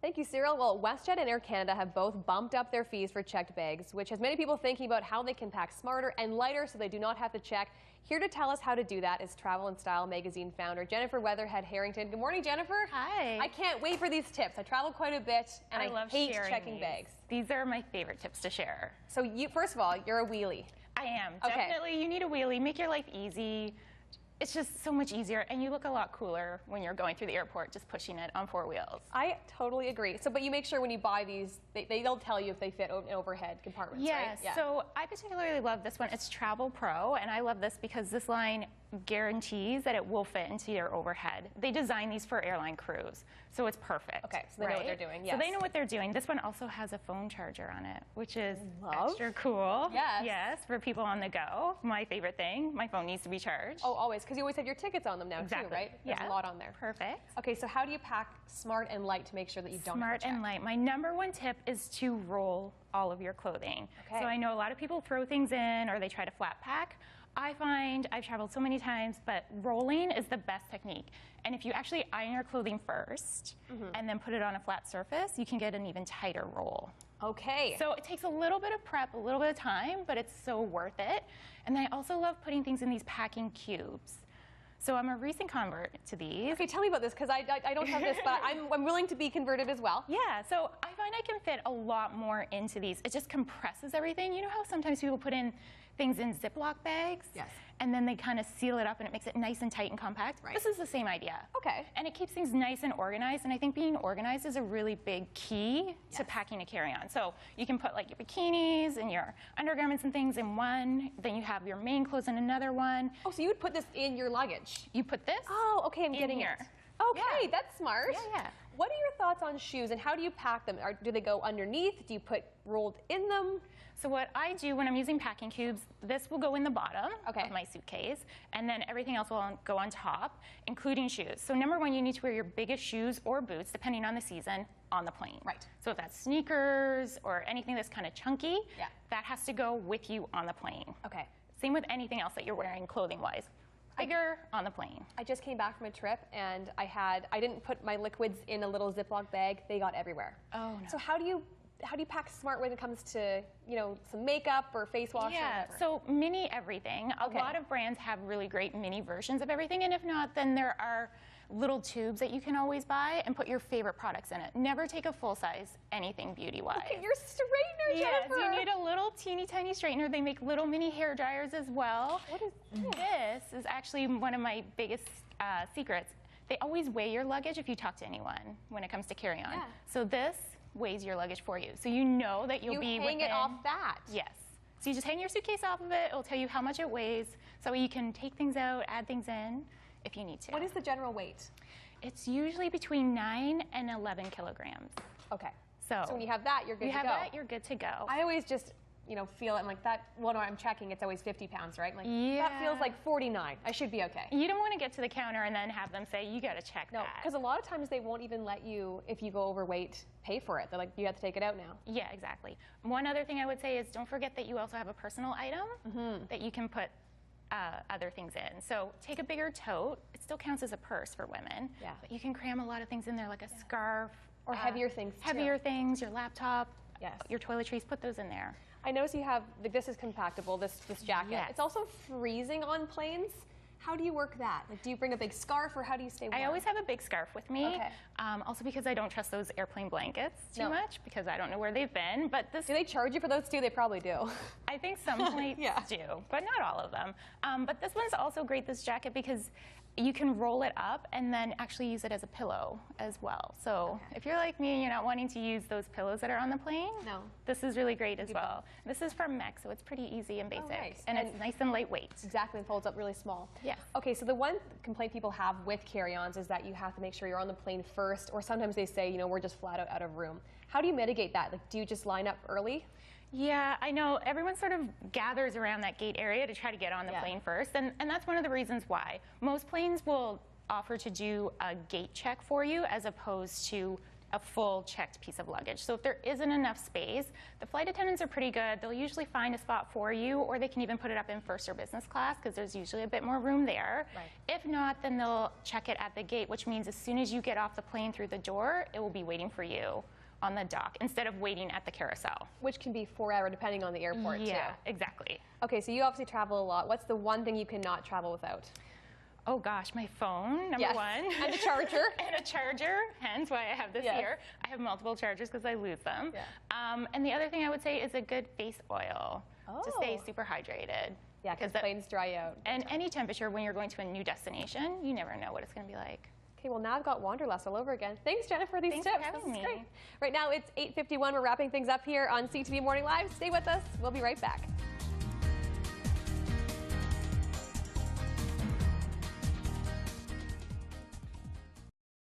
Thank you, Cyril. Well, WestJet and Air Canada have both bumped up their fees for checked bags, which has many people thinking about how they can pack smarter and lighter so they do not have to check. Here to tell us how to do that is Travel and Style magazine founder Jennifer Weatherhead Harrington. Good morning, Jennifer. Hi. I can't wait for these tips. I travel quite a bit, and I love hate sharing checking bags. These are my favorite tips to share. So, first of all, you're a wheelie. I am. Okay. Definitely, you need a wheelie. Make your life easy. It's just so much easier, and you look a lot cooler when you're going through the airport just pushing it on 4 wheels. I totally agree. So, but you make sure when you buy these, they'll tell you if they fit in overhead compartments, right? Yeah, so I particularly love this one. It's Travel Pro, and I love this because this line guarantees that it will fit into your overhead. They design these for airline crews, so it's perfect. Okay, so they know what they're doing, yes. So they know what they're doing. This one also has a phone charger on it, which is extra cool. Yes. Yes, for people on the go. My favorite thing. My phone needs to be charged. Oh, always, because you always have your tickets on them now, too, right? There's a lot on there. Perfect. Okay, so how do you pack smart and light to make sure that you don't have to check? Smart and light. My #1 tip is to roll all of your clothing. Okay. So I know a lot of people throw things in or they try to flat pack. I find, I've traveled so many times, but rolling is the best technique. And if you actually iron your clothing first and then put it on a flat surface, you can get an even tighter roll. Okay. So it takes a little bit of prep, a little bit of time, but it's so worth it. And then I also love putting things in these packing cubes. So I'm a recent convert to these. Okay, tell me about this, because I don't have this, but I'm willing to be converted as well. Yeah, so I find I can fit a lot more into these. It just compresses everything. You know how sometimes people put in things in Ziploc bags? Yes. And then they kind of seal it up and it makes it nice and tight and compact? Right. This is the same idea. Okay. And it keeps things nice and organized, and I think being organized is a really big key to packing a carry-on. So you can put like your bikinis and your undergarments and things in one, then you have your main clothes in another one. Oh, so you would put this in your luggage? You put this okay, I'm getting here. it. Okay, that's smart. Yeah. What are your thoughts on shoes, and how do you pack them? Do they go underneath? Do you put rolled in them? So what I do when I'm using packing cubes, this will go in the bottom of my suitcase, and then everything else will go on top, including shoes. So #1, you need to wear your biggest shoes or boots, depending on the season, on the plane. Right. So if that's sneakers or anything that's kind of chunky, Yeah. that has to go with you on the plane. Okay. Same with anything else that you're wearing clothing-wise. Bigger on the plane. I just came back from a trip, and I didn't put my liquids in a little Ziploc bag. They got everywhere. Oh, no. So how do you pack smart when it comes to, some makeup or face wash? Yeah, or whatever? so mini everything. A lot of brands have really great mini versions of everything, and if not, then there are little tubes that you can always buy and put your favorite products in it. Never take a full size anything beauty-wise. Look at your straightener, Jennifer. Yes, you need a little teeny tiny straightener. They make little mini hair dryers as well. What is this? This is actually one of my biggest secrets. They always weigh your luggage if you talk to anyone when it comes to carry-on. Yeah. So this weighs your luggage for you. So you know that you'll be within... You hang it off that? Yes. So you just hang your suitcase off of it. It'll tell you how much it weighs. So you can take things out, add things in if you need to. What is the general weight? It's usually between 9 and 11 kilograms. Okay. So when you have that, you're good to go. You have that, you're good to go. I always just, feel it. I'm like, that one I'm checking, it's always 50 pounds, right? I'm like, Yeah. that feels like 49. I should be okay. You don't want to get to the counter and then have them say, you got to check that. No, because a lot of times they won't even let you, if you go overweight, pay for it. They're like, you have to take it out now. Yeah, exactly. One other thing I would say is don't forget that you also have a personal item that you can put other things in. So take a bigger tote. It still counts as a purse for women. Yeah. But you can cram a lot of things in there, like a scarf. Or heavier things, too. Heavier things, your laptop, Yes. your toiletries, put those in there. I notice you have, this is compactable, this jacket. Yes. It's also freezing on planes. How do you work that? Like, do you bring a big scarf, or how do you stay warm? I always have a big scarf with me. Okay. Also because I don't trust those airplane blankets too much, because I don't know where they've been. But this, do they charge you for those too? They probably do. I think some planes do, but not all of them. But this one's also great, this jacket, because you can roll it up and then actually use it as a pillow as well. So if you're like me and you're not wanting to use those pillows that are on the plane, this is really great as well. This is from Mech, so it's pretty easy and basic. Nice. And it's nice and lightweight. Exactly, and folds up really small. Yes. Okay, so the one complaint people have with carry-ons is that you have to make sure you're on the plane first, or sometimes they say, we're just flat out of room. How do you mitigate that? Like, do you just line up early? Yeah, I know. Everyone sort of gathers around that gate area to try to get on the plane first, and that's one of the reasons why. Most planes will offer to do a gate check for you as opposed to a full checked piece of luggage. So if there isn't enough space, the flight attendants are pretty good. They'll usually find a spot for you, or they can even put it up in first or business class because there's usually a bit more room there. Right. If not, then they'll check it at the gate, which means as soon as you get off the plane through the door, it will be waiting for you on the dock instead of waiting at the carousel. Which can be forever depending on the airport too. Yeah, exactly. Okay, so you obviously travel a lot. What's the one thing you cannot travel without? Oh gosh, my phone, number one. And a charger. And a charger, hence why I have this here. I have multiple chargers because I lose them. Yeah. And the other thing I would say is a good face oil to stay super hydrated. Yeah, because planes dry out. And any temperature when you're going to a new destination, you never know what it's going to be like. Okay, well now I've got wanderlust all over again. Thanks, Jenna, for these tips. Thanks for having me. Great. Right now it's 8:51. We're wrapping things up here on CTV Morning Live. Stay with us. We'll be right back.